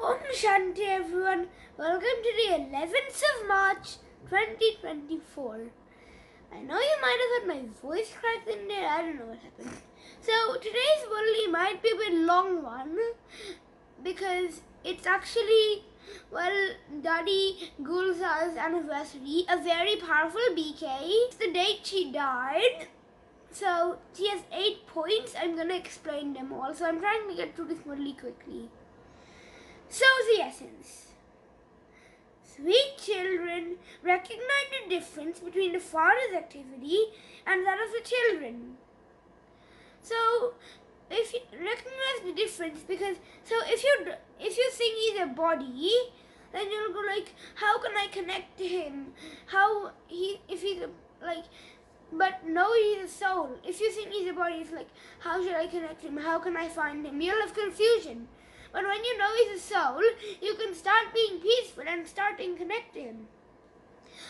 Om Shanti everyone, welcome to the 11th of March 2024. I know you might have heard my voice cracked in there, I don't know what happened. So today's Murli might be a bit long one because it's actually, Daddy Gulzar's anniversary, a very powerful BK. It's the date she died. So she has 8 points, I'm going to explain them all. So I'm trying to get through this Murli quickly. So the essence. Sweet children, recognize the difference between the father's activity and that of the children. So if you recognize the difference, because if you think he's a body, then you'll go like, how can I connect to him? But no, he's a soul. If you think he's a body, it's like, how should I connect him? How can I find him? You'll have confusion. But when you know he's a soul, you can start being peaceful and starting connecting.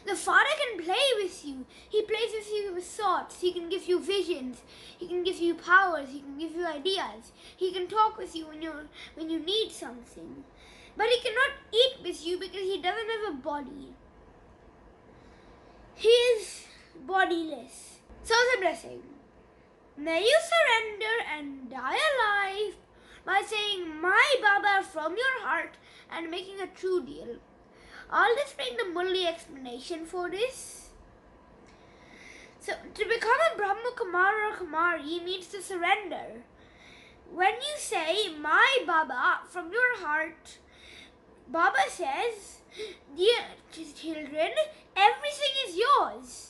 The Father can play with you. He plays with you with thoughts. He can give you visions. He can give you powers. He can give you ideas. He can talk with you when you need something. But he cannot eat with you because he doesn't have a body. He is bodiless. So the blessing. May you surrender and die alive by saying my Baba from your heart and making a true deal. I'll just bring the Murli explanation for this. So to become a Brahma Kumar or Kumari means to surrender. When you say my Baba from your heart, Baba says, dear children, everything is yours.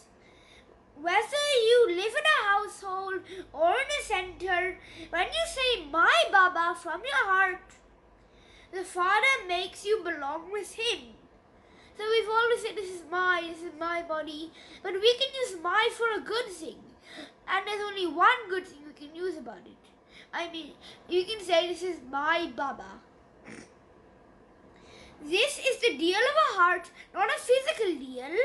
Whether you live in a household or in a center, when you say my Baba from your heart, the Father makes you belong with him. So we've always said this is my body, but we can use my for a good thing. And there's only one good thing we can use about it. I mean, you can say this is my Baba. This is the deal of a heart, not a physical deal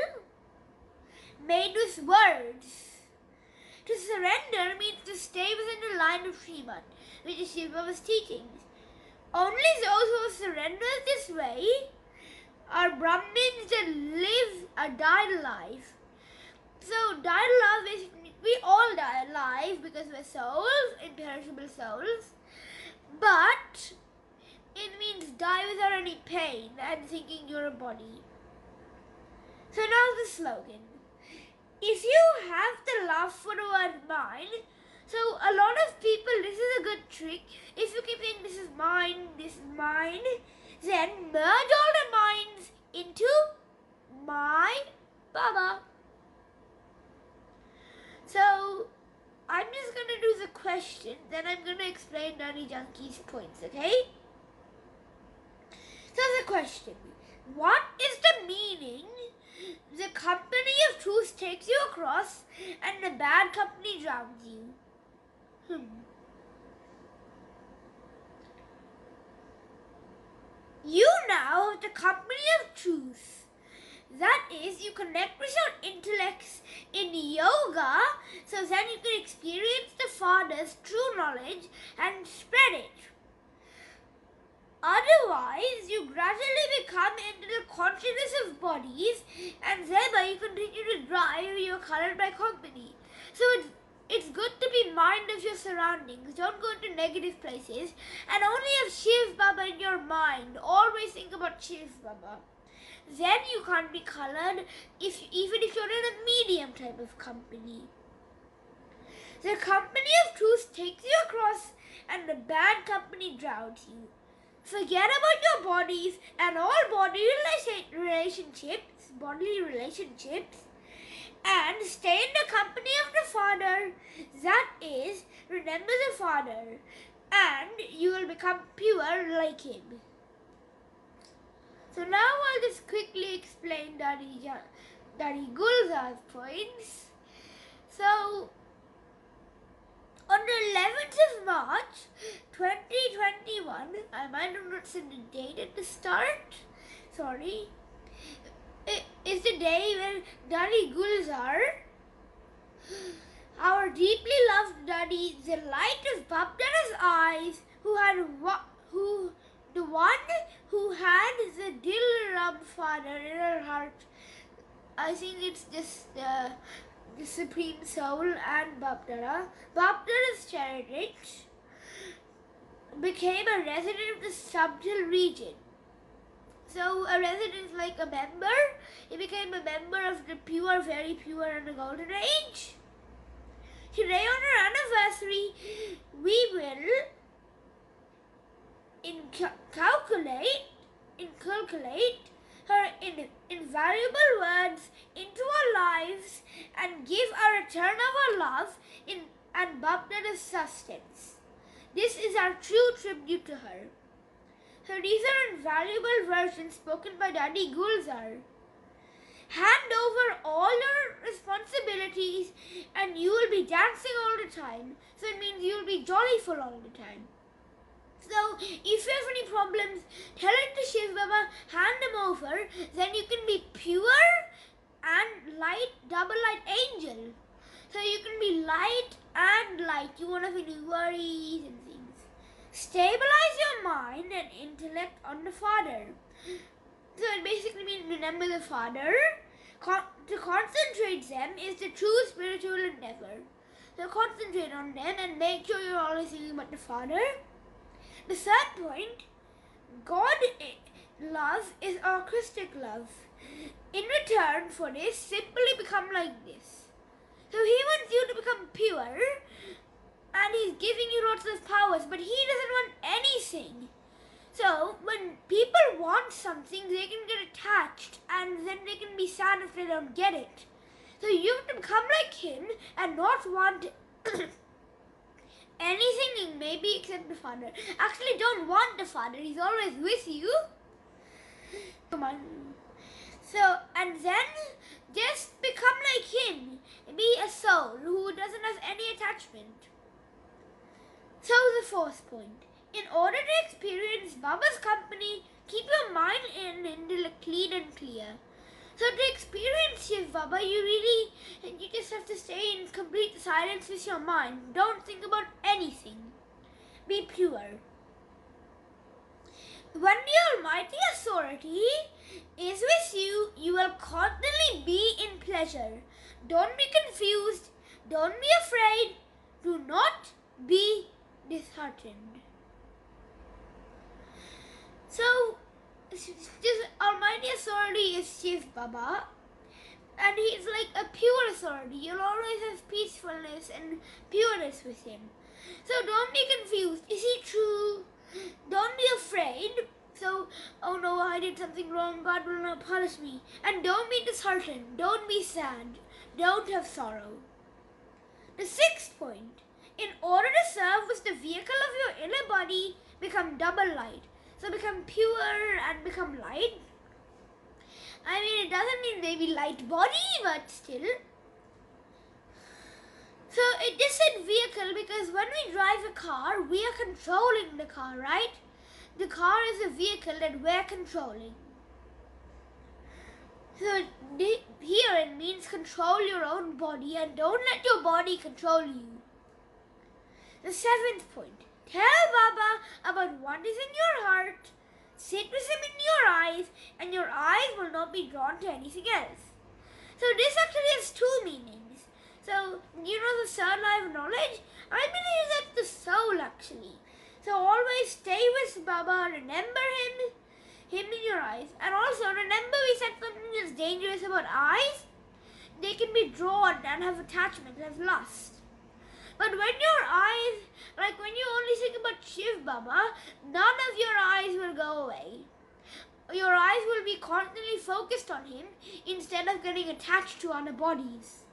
made with words. To surrender means to stay within the line of Srimad, which is Shiva Baba's teachings. Only those who surrender this way are Brahmins that live or die alive. So die alive basically, we all die alive because we're souls, imperishable souls. But it means die without any pain and thinking you're a body. So now the slogan. If you have the love for the word mine, so a lot of people, this is a good trick. If you keep saying this is mine, then merge all the mines into my Baba. So I'm just going to do the question, then I'm going to explain Daddy Junkie's points, okay? So the question, what is the meaning? The company of truth takes you across and the bad company drowns you. You now have the company of truth. That is, you connect with your intellects in yoga, so then you can experience the Father's true knowledge and spread it. Otherwise, you gradually become into the consciousness of bodies and thereby you continue to drive your colored by company. So it's good to be mind of your surroundings. Don't go into negative places and only have Shiv Baba in your mind. Always think about Shiv Baba. Then you can't be colored even if you're in a medium type of company. The company of truth takes you across and the bad company drowns you. Forget about your bodies and all bodily relationships, and stay in the company of the Father. That is, remember the Father, and you will become pure like him. So now I'll just quickly explain Daddy Gulzar's points. So, on the 11th of March 2021, I might have not said the date at the start, sorry, it is the day when Daddy Gulzar, our deeply loved Daddy, the light of Bapdada's eyes, the one who had the Dilrab father in her heart. I think it's just the Supreme Soul and Bapdara. Bapdara's chariot became a resident of the subtle region. So a resident is like a member. He became a member of the pure, very pure and the golden age. Today on our anniversary, we will inculcate her invaluable words into our lives and give our return of our love and Bapdara's sustenance. This is our true tribute to her. So these are invaluable versions spoken by Daddy Gulzar. Hand over all your responsibilities and you will be dancing all the time. So it means you will be joyful all the time. So if you have any problems, tell it to Shiv Baba, hand them over, then you can be pure and light, double light angel. So you can be light and light. You won't have any worries and things. Stabilize your mind and intellect on the Father. So it basically means remember the Father. To concentrate them is the true spiritual endeavor. So concentrate on them and make sure you're always thinking about the Father. The third point, God love is altruistic love. In return for this, simply become like this. So He wants you to become pure and He's giving you lots of powers, but He doesn't want anything. So when people want something, they can get attached and then they can be sad if they don't get it. So you have to become like Him and not want anything maybe except the Father. Actually, don't want the Father. He's always with you. Come on. So, and then just become like Him. Be a soul who doesn't have any attachment. So the fourth point. In order to experience Baba's company, keep your mind clean and clear. So to experience Shiv Baba, you just have to stay in complete silence with your mind. Don't think about anything. Be pure. When the Almighty Authority is with you, you will constantly be in pleasure. Don't be confused. Don't be afraid. Do not be disheartened. So, this Almighty Authority is Shiv Baba, and He's like a pure authority. You'll always have peacefulness and pureness with Him. So don't be confused. Is He true? Don't be afraid. So, oh no, I did something wrong. God will not punish me. And don't be disheartened. Don't be sad. Don't have sorrow. The sixth point. In order to serve with the vehicle of your inner body, become double light. So become pure and become light. I mean, it doesn't mean maybe light body, but still. So it just said vehicle because when we drive a car, we are controlling the car, right? The car is a vehicle that we're controlling. So here it means control your own body and don't let your body control you. The seventh point. Tell Baba about what is in your heart, sit with Him in your eyes, and your eyes will not be drawn to anything else. So this actually has two meanings. So, you know the third eye of knowledge? I believe that's the soul actually. So always stay with Baba, remember Him in your eyes. And also remember we said something that's dangerous about eyes. They can be drawn and have attachment, have lust. But when your eyes, like when you only think about Shiv Baba, none of your eyes will go away. Your eyes will be constantly focused on Him instead of getting attached to other bodies.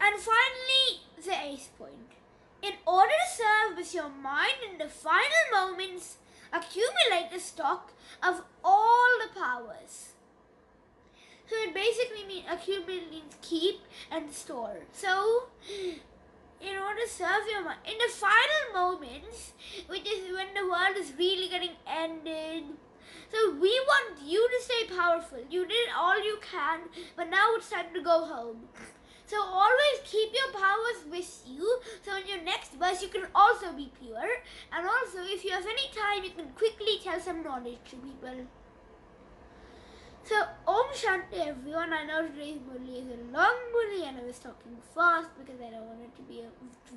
And finally, the eighth point. In order to serve with your mind in the final moments, accumulate the stock of all the powers. So it basically means accumulate means keep and store. So in order to serve your mind in the final moments, which is when the world is really getting ended. So we want you to stay powerful. You did all you can, but now it's time to go home. So always keep your powers with you, so in your next verse you can also be pure. And also, if you have any time, you can quickly tell some knowledge to people. So, Om Shanti everyone. I know today's Murli is a long Murli and I was talking fast because I don't want it to be a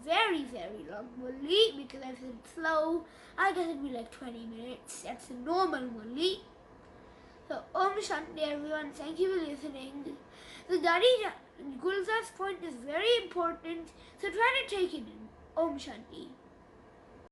very, very long Murli because I said slow. I guess it'd be like 20 minutes. That's a normal Murli. So, Om Shanti everyone. Thank you for listening. The Daddy Gulzar's point is very important, so try to take it in. Om Shanti.